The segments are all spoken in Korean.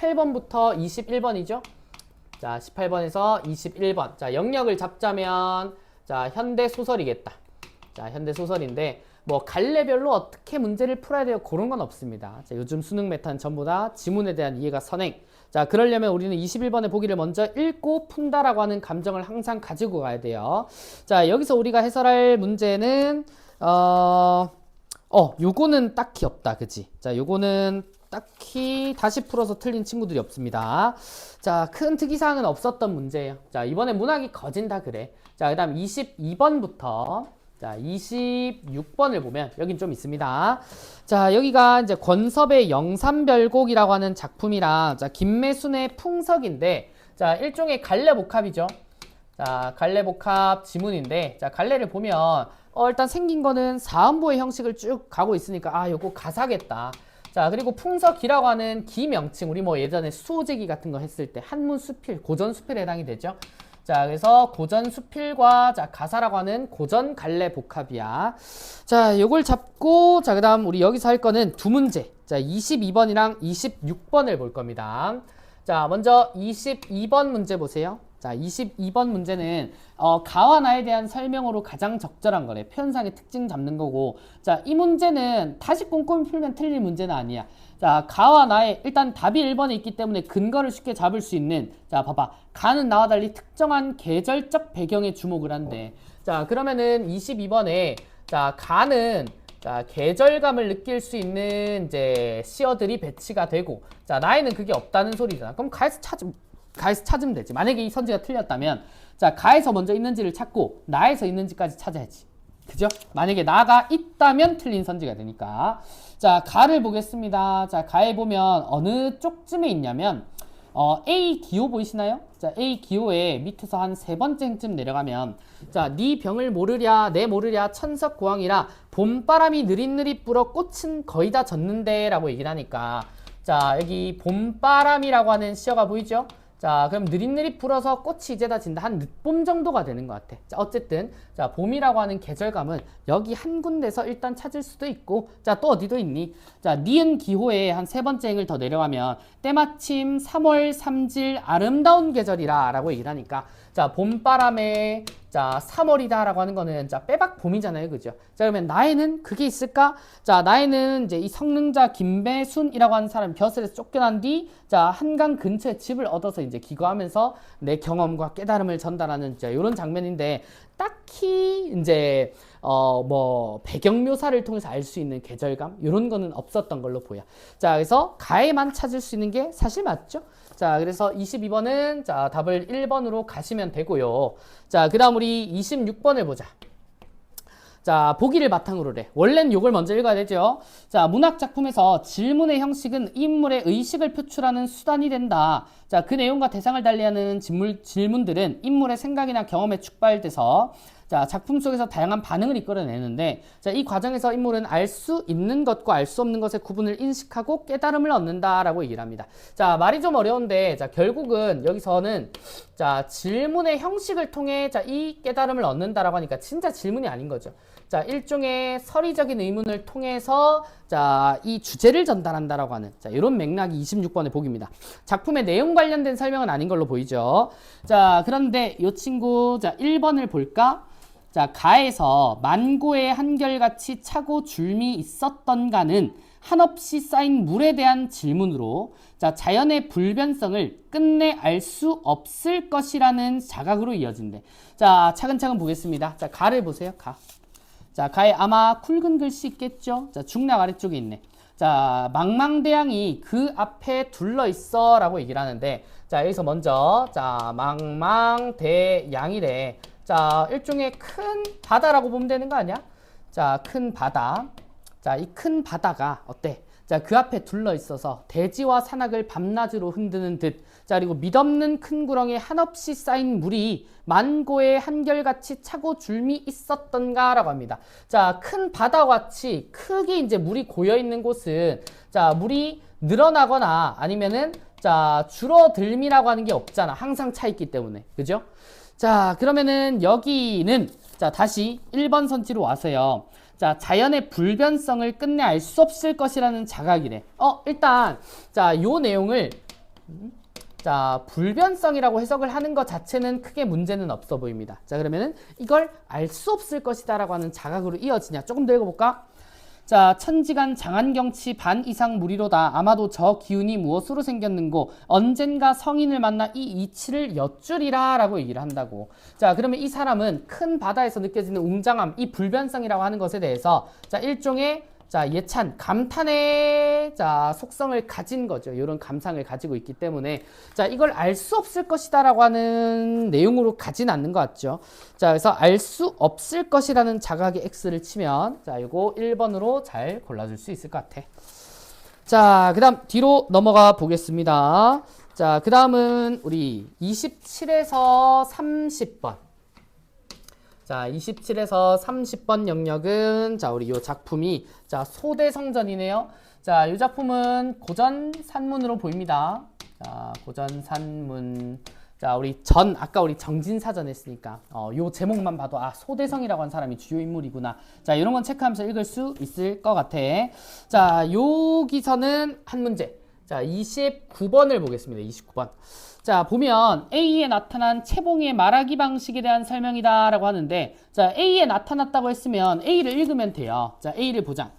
18번부터 21번이죠. 자, 18번에서 21번. 자, 영역을 잡자면, 자, 현대소설이겠다. 자, 현대소설인데, 뭐, 갈래별로 어떻게 문제를 풀어야 돼요? 그런 건 없습니다. 자, 요즘 수능 메타는 전부 다 지문에 대한 이해가 선행. 자, 그러려면 우리는 21번의 보기를 먼저 읽고 푼다라고 하는 감정을 항상 가지고 가야 돼요. 자, 여기서 우리가 해설할 문제는, 요거는 딱히 없다. 그치? 자, 요거는 딱히 다시 풀어서 틀린 친구들이 없습니다. 자, 큰 특이사항은 없었던 문제예요. 자, 이번에 문학이 거진다 그래. 자, 그 다음 22번부터 자, 26번을 보면 여긴 좀 있습니다. 자, 여기가 이제 권섭의 영산별곡이라고 하는 작품이랑 자, 김매순의 풍석인데 자, 일종의 갈래복합이죠. 자, 갈래복합 지문인데 자, 갈래를 보면 일단 생긴 거는 사음보의 형식을 쭉 가고 있으니까 요거 가사겠다. 자, 그리고 풍석이라고 하는 기명칭, 우리 뭐 예전에 수호제기 같은 거 했을 때 한문수필, 고전수필에 해당이 되죠. 자, 그래서 고전수필과 자, 가사라고 하는 고전 갈래 복합이야. 자, 요걸 잡고 자, 그다음 우리 여기서 할 거는 두 문제. 자, 22번이랑 26번을 볼 겁니다. 자, 먼저 22번 문제 보세요. 자, 22번 문제는 가와 나에 대한 설명으로 가장 적절한 거래. 표현상의 특징 잡는 거고. 자, 이 문제는 다시 꼼꼼히 풀면 틀릴 문제는 아니야. 자, 가와 나의 일단 답이 1번에 있기 때문에 근거를 쉽게 잡을 수 있는 자, 봐봐. 가는 나와 달리 특정한 계절적 배경에 주목을 한대. 자, 그러면은 22번에 자, 가는 자, 계절감을 느낄 수 있는 이제 시어들이 배치가 되고 자, 나에는 그게 없다는 소리잖아. 그럼 가에서 찾으면 되지. 만약에 이 선지가 틀렸다면 자, 가에서 먼저 있는지를 찾고 나에서 있는지까지 찾아야지. 그죠? 만약에 나가 있다면 틀린 선지가 되니까. 자, 가를 보겠습니다. 자, 가에 보면 어느 쪽쯤에 있냐면 A 기호 보이시나요? 자, A 기호에 밑에서 한 세 번째쯤 내려가면 자, 네 병을 모르랴 내 모르랴 천석고왕이라 봄바람이 느릿느릿 불어 꽃은 거의 다 졌는데 라고 얘기를 하니까 자, 여기 봄바람이라고 하는 시어가 보이죠? 자, 그럼 느릿느릿 불어서 꽃이 이제 다 진다. 한 늦봄 정도가 되는 것 같아. 자, 어쨌든 자, 봄이라고 하는 계절감은 여기 한 군데서 일단 찾을 수도 있고 자, 또 어디도 있니? 자, 니은 기호에 한 세 번째 행을 더 내려가면 때마침 3월 3질 아름다운 계절이라 라고 얘기를 하니까 자, 봄바람에 자, 3월이다 라고 하는 거는 자, 빼박 봄이잖아요. 그죠? 자, 그러면 나에는 그게 있을까? 자, 나에는 이제 이 성능자 김배순이라고 하는 사람이 벼슬에서 쫓겨난 뒤 자, 한강 근처에 집을 얻어서 이제 기거하면서 내 경험과 깨달음을 전달하는 자, 이런 장면인데 딱히 이제 뭐 배경 묘사를 통해서 알 수 있는 계절감 이런 거는 없었던 걸로 보여. 자, 그래서 가에만 찾을 수 있는 게 사실 맞죠? 자, 그래서 22번은 자, 답을 1번으로 가시면 되고요. 자, 그 다음 우리 26번을 보자. 자, 보기를 바탕으로 래. 원래는 이걸 먼저 읽어야 되죠. 자, 문학작품에서 질문의 형식은 인물의 의식을 표출하는 수단이 된다. 자, 그 내용과 대상을 달리하는 질문들은 인물의 생각이나 경험에 축발돼서 자, 작품 속에서 다양한 반응을 이끌어내는데 자, 이 과정에서 인물은 알 수 있는 것과 알 수 없는 것의 구분을 인식하고 깨달음을 얻는다라고 얘기를 합니다. 자, 말이 좀 어려운데 자, 결국은 여기서는 자, 질문의 형식을 통해 자, 이 깨달음을 얻는다라고 하니까 진짜 질문이 아닌 거죠. 자, 일종의 서리적인 의문을 통해서 자, 이 주제를 전달한다라고 하는 자, 이런 맥락이 26번의 보기입니다. 작품의 내용 관련된 설명은 아닌 걸로 보이죠. 자, 그런데 이 친구 자, 1번을 볼까? 자, 가에서 만고의 한결같이 차고 줄미 있었던가는 한없이 쌓인 물에 대한 질문으로 자, 자연의 불변성을 끝내 알 수 없을 것이라는 자각으로 이어진대. 자, 차근차근 보겠습니다. 자, 가를 보세요. 가. 자, 가에 아마 굵은 글씨 있겠죠? 자, 중락 아래쪽에 있네. 자, 망망대양이 그 앞에 둘러있어 라고 얘기를 하는데 자, 여기서 먼저 자, 망망대양이래. 자, 일종의 큰 바다라고 보면 되는 거 아니야? 자, 큰 바다. 자, 이 큰 바다가 어때? 자, 그 앞에 둘러 있어서 대지와 산악을 밤낮으로 흔드는 듯. 자, 그리고 mid없는 큰 구렁에 한없이 쌓인 물이 만고의 한결같이 차고 줄미 있었던가라고 합니다. 자, 큰 바다와 같이 크게 이제 물이 고여 있는 곳은 자, 물이 늘어나거나 아니면은 자, 줄어들미라고 하는 게 없잖아. 항상 차 있기 때문에. 그죠? 자, 그러면은 여기는 자, 다시 1번 선지로 와서요. 자, 자연의 불변성을 끝내 알 수 없을 것이라는 자각이래. 일단 자, 요 내용을 자, 불변성이라고 해석을 하는 것 자체는 크게 문제는 없어 보입니다. 자, 그러면은 이걸 알 수 없을 것이다 라고 하는 자각으로 이어지냐. 조금 더 읽어볼까? 자, 천지간 장안경치 반 이상 무리로다. 아마도 저 기운이 무엇으로 생겼는고 언젠가 성인을 만나 이 이치를 엿주리라 라고 얘기를 한다고. 자, 그러면 이 사람은 큰 바다에서 느껴지는 웅장함, 이 불변성이라고 하는 것에 대해서 자, 일종의 자, 예찬, 감탄의 자, 속성을 가진 거죠. 이런 감상을 가지고 있기 때문에 자, 이걸 알 수 없을 것이다 라고 하는 내용으로 가진 않는 것 같죠. 자, 그래서 알 수 없을 것이라는 자각의 X를 치면 자, 이거 1번으로 잘 골라줄 수 있을 것 같아. 자, 그 다음 뒤로 넘어가 보겠습니다. 자, 그 다음은 우리 27에서 30번. 자, 27에서 30번 영역은 자, 우리 요 작품이 자, 소대성전이네요. 자, 이 작품은 고전 산문으로 보입니다. 자, 고전 산문. 자, 아까 우리 정진사전 했으니까 요 제목만 봐도 아, 소대성이라고 한 사람이 주요 인물이구나. 자, 이런 건 체크하면서 읽을 수 있을 것 같아. 자, 여기서는 한 문제. 자, 29번을 보겠습니다. 29번. 자, 보면 A에 나타난 채봉의 말하기 방식에 대한 설명이다 라고 하는데 자, A에 나타났다고 했으면 A를 읽으면 돼요. 자, A를 보자.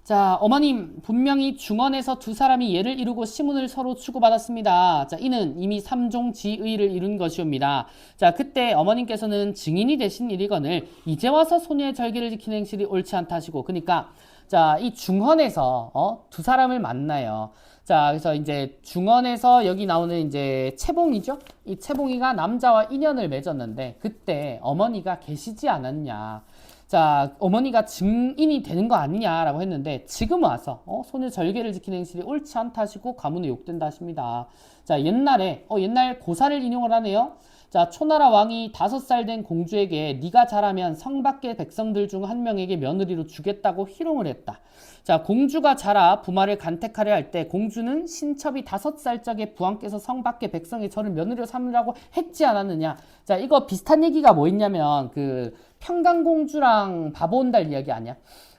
자, 어머님, 분명히 중원에서 두 사람이 예를 이루고 시문을 서로 주고받았습니다. 자, 이는 이미 삼종지의를 이룬 것이옵니다. 자, 그때 어머님께서는 증인이 되신 일이거늘 이제 와서 소녀의 절기를 지키는 행실이 옳지 않다 하시고, 그러니까 자, 이 중헌에서 두 사람을 만나요. 자, 그래서 이제 중헌에서 여기 나오는 이제 채봉이죠. 이 채봉이가 남자와 인연을 맺었는데 그때 어머니가 계시지 않았냐. 자, 어머니가 증인이 되는 거 아니냐라고 했는데 지금 와서 소녀 절개를 지키는 행실이 옳지 않다 하시고 가문에 욕된다 하십니다. 자, 옛날 고사를 인용을 하네요. 자, 초나라 왕이 5살 된 공주에게 네가 자라면 성 밖의 백성들 중 한 명에게 며느리로 주겠다고 희롱을 했다. 자, 공주가 자라 부마를 간택하려 할 때 공주는 신첩이 5살 적에 부왕께서 성 밖의 백성의 저를 며느리로 삼으라고 했지 않았느냐. 자, 이거 비슷한 얘기가 뭐 있냐면 그 평강공주랑 바보온달 이야기 아니야?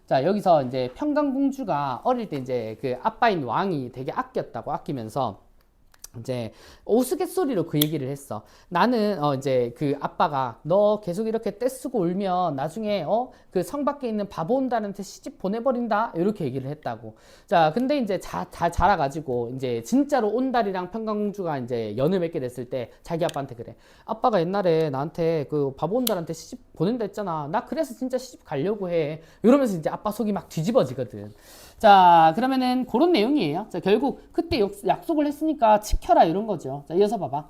자, 여기서 이제 평강공주가 어릴 때 이제 그 아빠인 왕이 되게 아끼면서 이제 우스갯소리로 그 얘기를 했어. 나는 이제 그 아빠가 너 계속 이렇게 떼쓰고 울면 나중에 그 성 밖에 있는 바보온달한테 시집 보내버린다 이렇게 얘기를 했다고. 자, 근데 이제 다 자라가지고 이제 진짜로 온달이랑 평강공주가 이제 연을 맺게 됐을 때 자기 아빠한테 그래. 아빠가 옛날에 나한테 그 바보온달한테 시집 보낸다 했잖아. 나 그래서 진짜 시집 가려고 해. 이러면서 이제 아빠 속이 막 뒤집어지거든. 자, 그러면은 그런 내용이에요. 자, 결국 그때 약속을 했으니까 지켜라 이런 거죠. 자, 이어서 봐봐.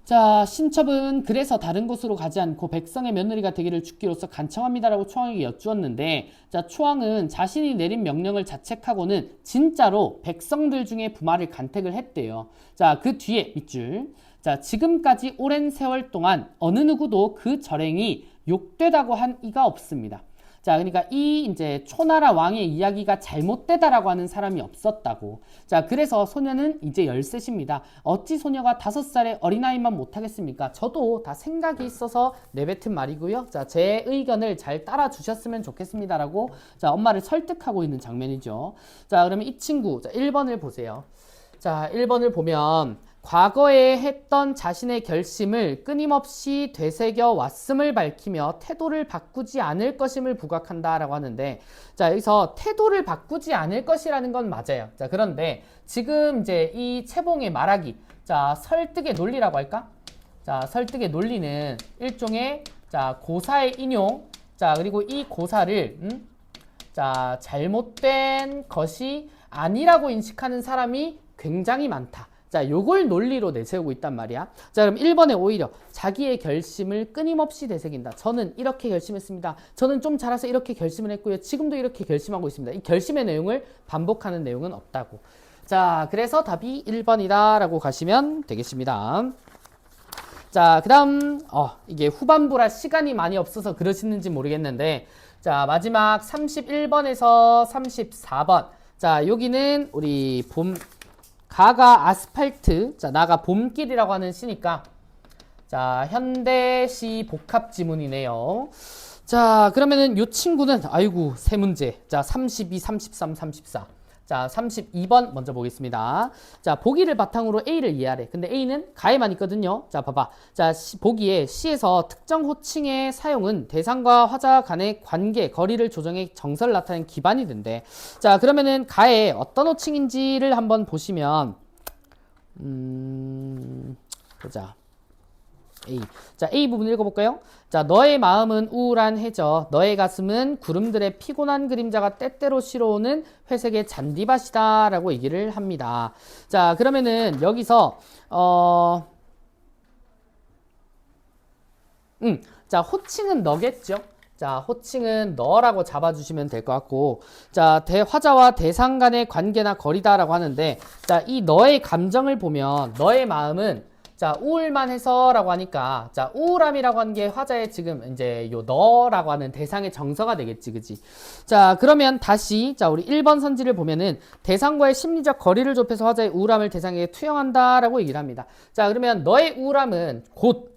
자, 신첩은 그래서 다른 곳으로 가지 않고 백성의 며느리가 되기를 주기로서 간청합니다라고 초왕에게 여쭈었는데 자, 초왕은 자신이 내린 명령을 자책하고는 진짜로 백성들 중에 부마를 간택을 했대요. 자, 그 뒤에 밑줄. 자, 지금까지 오랜 세월 동안 어느 누구도 그 절행이 욕되다고 한 이가 없습니다. 자, 그러니까 이 이제 초나라 왕의 이야기가 잘못되다라고 하는 사람이 없었다고. 자, 그래서 소녀는 이제 13입니다. 어찌 소녀가 5살의 어린아이만 못하겠습니까? 저도 다 생각이 있어서 내뱉은 말이고요. 자, 제 의견을 잘 따라주셨으면 좋겠습니다라고 자, 엄마를 설득하고 있는 장면이죠. 자, 그러면 이 친구, 자, 1번을 보세요. 자, 1번을 보면 과거에 했던 자신의 결심을 끊임없이 되새겨 왔음을 밝히며 태도를 바꾸지 않을 것임을 부각한다라고 하는데 자, 여기서 태도를 바꾸지 않을 것이라는 건 맞아요. 자, 그런데 지금 이제 이 채봉의 말하기, 자, 설득의 논리라고 할까? 자, 설득의 논리는 일종의 자, 고사의 인용, 자, 그리고 이 고사를 자, 잘못된 것이 아니라고 인식하는 사람이 굉장히 많다. 자, 요걸 논리로 내세우고 있단 말이야. 자, 그럼 1번에 오히려 자기의 결심을 끊임없이 되새긴다. 저는 이렇게 결심했습니다. 저는 좀 자라서 이렇게 결심을 했고요. 지금도 이렇게 결심하고 있습니다. 이 결심의 내용을 반복하는 내용은 없다고. 자, 그래서 답이 1번이다 라고 가시면 되겠습니다. 자, 그 다음 이게 후반부라 시간이 많이 없어서 그러시는지 모르겠는데 자, 마지막 31번에서 34번. 자, 여기는 우리 가가 아스팔트, 자, 나가 봄길이라고 하는 시니까 자, 현대시 복합 지문이네요. 자, 그러면은 요 친구는 아이고 세 문제. 자, 32, 33, 34. 자, 32번 먼저 보겠습니다. 자, 보기를 바탕으로 A를 이해하래. 근데 A는 가에만 있거든요. 자, 봐봐. 자, 보기에 C에서 특정 호칭의 사용은 대상과 화자 간의 관계, 거리를 조정해 정서를 나타내는 기반이 된대. 자, 그러면은 가에 어떤 호칭인지를 한번 보시면, 보자. A. 자, A 부분 읽어볼까요? 자, 너의 마음은 우울한해져. 너의 가슴은 구름들의 피곤한 그림자가 때때로 실어오는 회색의 잔디밭이다. 라고 얘기를 합니다. 자, 그러면은 여기서, 자, 호칭은 너겠죠? 자, 호칭은 너라고 잡아주시면 될 것 같고, 자, 화자와 대상 간의 관계나 거리다라고 하는데, 자, 이 너의 감정을 보면, 너의 마음은 자, 우울만 해서라고 하니까, 자, 우울함이라고 하는 게 화자의 지금 이제 요 너라고 하는 대상의 정서가 되겠지, 그지? 자, 그러면 다시, 자, 우리 1번 선지를 보면은 대상과의 심리적 거리를 좁혀서 화자의 우울함을 대상에게 투영한다라고 얘기를 합니다. 자, 그러면 너의 우울함은 곧,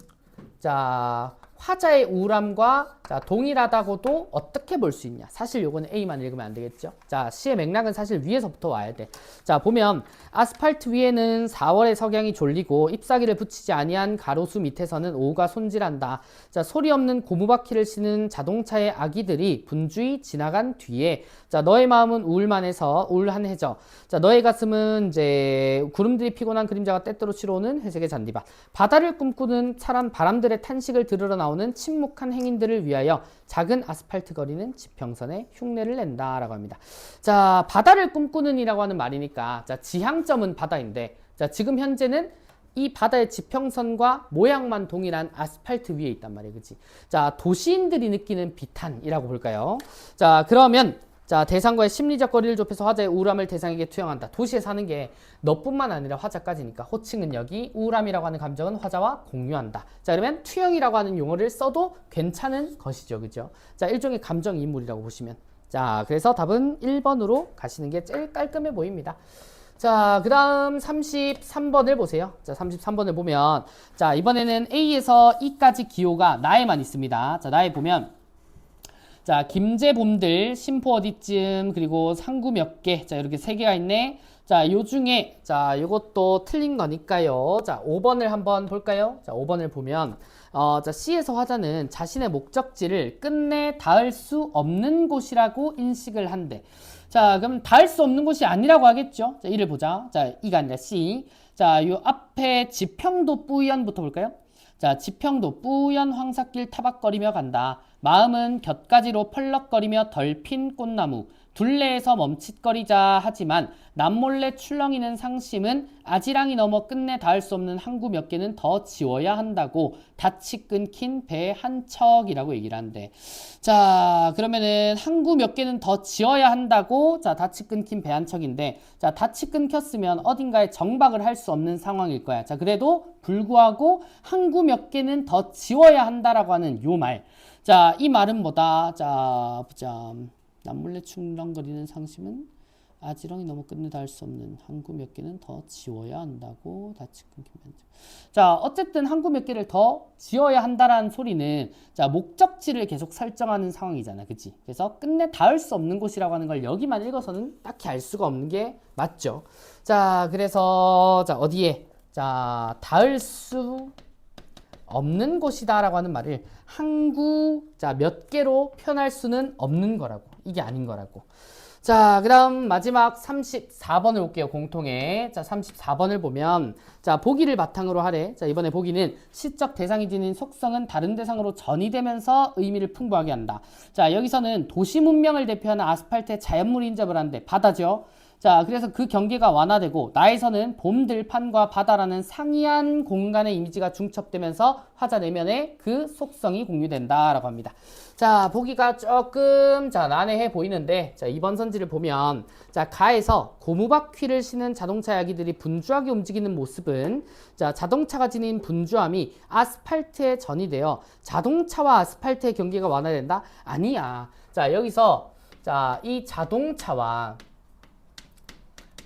자, 화자의 우울함과 자, 동일하다고도 어떻게 볼 수 있냐? 사실 요거는 A만 읽으면 안 되겠죠? 자, C의 맥락은 사실 위에서부터 와야 돼. 자, 보면 아스팔트 위에는 4월의 석양이 졸리고 잎사귀를 붙이지 아니한 가로수 밑에서는 오후가 손질한다. 자, 소리 없는 고무바퀴를 싣는 자동차의 아기들이 분주히 지나간 뒤에 자, 너의 마음은 우울만해서 우울한해져. 자, 너의 가슴은 이제 구름들이 피곤한 그림자가 때때로 치러오는 회색의 잔디밭. 바다를 꿈꾸는 사람 바람들의 탄식을 들으러 나오는 침묵한 행인들을 위하여 작은 아스팔트 거리는 지평선에 흉내를 낸다라고 합니다. 자, 바다를 꿈꾸는 이라고 하는 말이니까 자, 지향점은 바다인데 자, 지금 현재는 이 바다의 지평선과 모양만 동일한 아스팔트 위에 있단 말이에요. 그치? 자, 도시인들이 느끼는 비탄이라고 볼까요? 자, 그러면 자, 대상과의 심리적 거리를 좁혀서 화자의 우울함을 대상에게 투영한다. 도시에 사는 게 너뿐만 아니라 화자까지니까 호칭은 여기 우울함이라고 하는 감정은 화자와 공유한다. 자, 그러면 투영이라고 하는 용어를 써도 괜찮은 것이죠. 그죠? 자, 일종의 감정 인물이라고 보시면. 자, 그래서 답은 1번으로 가시는 게 제일 깔끔해 보입니다. 자, 그 다음 33번을 보세요. 자, 33번을 보면 자, 이번에는 A에서 E까지 기호가 나에만 있습니다. 자, 나에 보면 자, 김제봄들, 심포 어디쯤, 그리고 상구 몇 개. 자, 이렇게 3개가 있네. 자, 요 중에, 자, 요것도 틀린 거니까요. 자, 5번을 한번 볼까요? 자, 5번을 보면, 자, C에서 화자는 자신의 목적지를 끝내 닿을 수 없는 곳이라고 인식을 한대. 자, 그럼 닿을 수 없는 곳이 아니라고 하겠죠? 자, 이를 보자. 자, E가 아니라 C. 자, 요 앞에 지평도 뿌연부터 볼까요? 자, 지평도 뿌연 황삭길 타박거리며 간다. 마음은 곁가지로 펄럭거리며 덜 핀 꽃나무. 둘레에서 멈칫거리자 하지만 남몰래 출렁이는 상심은 아지랑이 넘어 끝내 닿을 수 없는 항구 몇 개는 더 지워야 한다고 닻이 끊긴 배 한 척이라고 얘기를 한대. 자, 그러면은 항구 몇 개는 더 지어야 한다고 자, 닻이 끊긴 배 한 척인데 자, 닻이 끊겼으면 어딘가에 정박을 할 수 없는 상황일 거야. 자, 그래도 불구하고 항구 몇 개는 더 지워야 한다라고 하는 요 말. 자, 이 말은 뭐다? 자, 보자. 남몰래 출렁거리는 상심은 아지렁이 너무 끝내 닿을 수 없는 항구 몇 개는 더 지워야 한다고 닻이 끊기면. 자, 어쨌든 항구 몇 개를 더 지어야 한다라는 소리는 자, 목적지를 계속 설정하는 상황이잖아. 그치? 그래서 끝내 닿을 수 없는 곳이라고 하는 걸 여기만 읽어서는 딱히 알 수가 없는 게 맞죠. 자, 그래서 자, 어디에? 자, 닿을 수 없는 곳이다 라고 하는 말을 항구 자, 몇 개로 표현할 수는 없는 거라고. 이게 아닌 거라고. 자, 그 다음 마지막 34번을 볼게요. 공통에. 자, 34번을 보면 자, 보기를 바탕으로 하래. 자, 이번에 보기는 시적 대상이 지닌 속성은 다른 대상으로 전이되면서 의미를 풍부하게 한다. 자, 여기서는 도시 문명을 대표하는 아스팔트의 자연물 인접을 하는데 바다죠. 자, 그래서 그 경계가 완화되고 나에서는 봄 들판과 바다라는 상이한 공간의 이미지가 중첩되면서 화자 내면에 그 속성이 공유된다라고 합니다. 자, 보기가 조금 자, 난해해 보이는데 자, 이번 선지를 보면 자, 가에서 고무바퀴를 싣는 자동차 야기들이 분주하게 움직이는 모습은 자, 자동차가 지닌 분주함이 아스팔트에 전이되어 자동차와 아스팔트의 경계가 완화된다? 아니야. 자, 여기서 자, 이 자동차와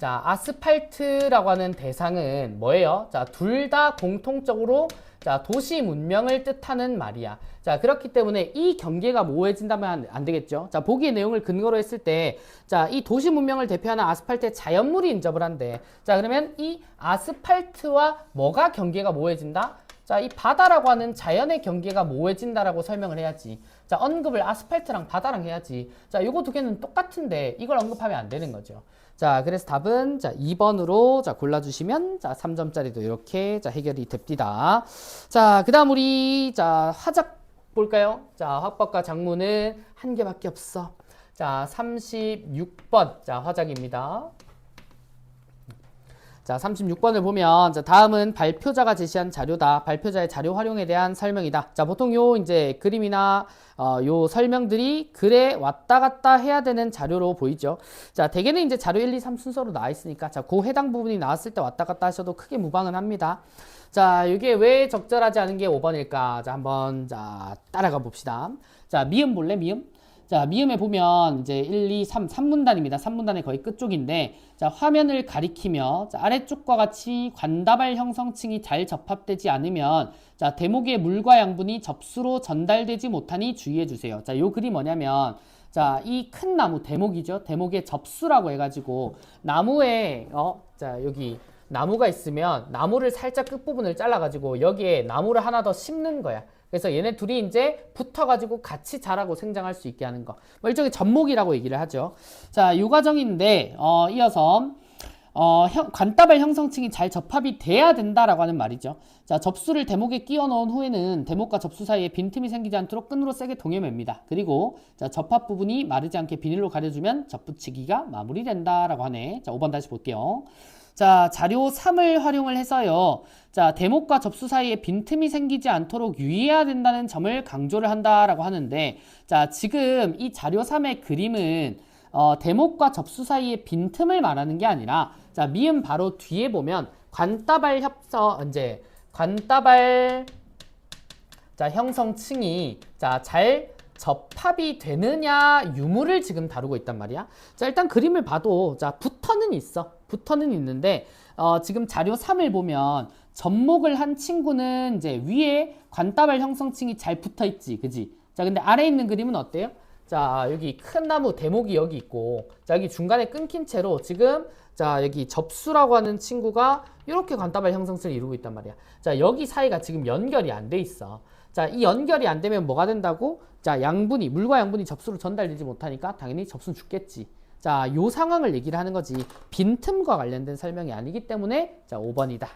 자, 아스팔트라고 하는 대상은 뭐예요? 자, 둘 다 공통적으로 자, 도시 문명을 뜻하는 말이야. 자, 그렇기 때문에 이 경계가 모호해진다면 안 되겠죠. 자, 보기의 내용을 근거로 했을 때, 자, 이 도시 문명을 대표하는 아스팔트에 자연물이 인접을 한대. 자, 그러면 이 아스팔트와 뭐가 경계가 모호해진다? 자, 이 바다라고 하는 자연의 경계가 모호해진다라고 설명을 해야지. 자, 언급을 아스팔트랑 바다랑 해야지. 자, 요거 두 개는 똑같은데 이걸 언급하면 안 되는 거죠. 자, 그래서 답은 자, 2번으로 자, 골라주시면 자, 3점짜리도 이렇게 자, 해결이 됩니다. 자, 그 다음 우리 자, 화작 볼까요? 자, 화법과 작문은 한 개밖에 없어. 자, 36번 자, 화작입니다. 자, 36번을 보면, 자, 다음은 발표자가 제시한 자료다. 발표자의 자료 활용에 대한 설명이다. 자, 보통 요 이제 그림이나 요 설명들이 글에 왔다 갔다 해야 되는 자료로 보이죠. 자, 대개는 이제 자료 1, 2, 3 순서로 나와 있으니까, 자, 그 해당 부분이 나왔을 때 왔다 갔다 하셔도 크게 무방은 합니다. 자, 이게 왜 적절하지 않은 게 5번일까? 자, 한번 자, 따라가 봅시다. 자, 미음 볼래? 미음? 자, 미음에 보면 이제 1, 2, 3, 3문단입니다. 3문단의 거의 끝쪽인데, 자, 화면을 가리키며, 자, 아래쪽과 같이 관다발 형성층이 잘 접합되지 않으면, 자, 대목의 물과 양분이 접수로 전달되지 못하니 주의해 주세요. 자, 요 글이 뭐냐면, 자, 이 큰 나무, 대목이죠. 대목의 접수라고 해가지고, 나무에, 자, 여기, 나무가 있으면, 나무를 살짝 끝부분을 잘라가지고, 여기에 나무를 하나 더 심는 거야. 그래서 얘네 둘이 이제 붙어가지고 같이 자라고 생장할 수 있게 하는 거. 뭐 일종의 접목이라고 얘기를 하죠. 자, 이 과정인데, 이어서, 관다발 형성층이 잘 접합이 돼야 된다라고 하는 말이죠. 자, 접수를 대목에 끼워 넣은 후에는 대목과 접수 사이에 빈틈이 생기지 않도록 끈으로 세게 동여맵니다. 그리고, 자, 접합 부분이 마르지 않게 비닐로 가려주면 접붙이기가 마무리된다라고 하네. 자, 5번 다시 볼게요. 자, 자료 3을 활용을 해서요. 자, 대목과 접수 사이에 빈틈이 생기지 않도록 유의해야 된다는 점을 강조를 한다라고 하는데, 자, 지금 이 자료 3의 그림은 대목과 접수 사이에 빈틈을 말하는 게 아니라, 자, 미음 바로 뒤에 보면 관다발 관다발 자, 형성층이 자, 잘 접합이 되느냐 유무를 지금 다루고 있단 말이야. 자, 일단 그림을 봐도 자, 붙어는 있어. 붙어는 있는데 지금 자료 3을 보면 접목을 한 친구는 이제 위에 관다발 형성층이 잘 붙어 있지. 그지? 자, 근데 아래에 있는 그림은 어때요? 자, 여기 큰 나무 대목이 여기 있고, 자, 여기 중간에 끊긴 채로 지금 자, 여기 접수라고 하는 친구가 이렇게 관다발 형성층을 이루고 있단 말이야. 자, 여기 사이가 지금 연결이 안 돼 있어. 자, 이 연결이 안 되면 뭐가 된다고? 자, 양분이, 물과 양분이 접수로 전달되지 못하니까 당연히 접수는 죽겠지. 자, 요 상황을 얘기를 하는 거지. 빈틈과 관련된 설명이 아니기 때문에 자, 5번이다.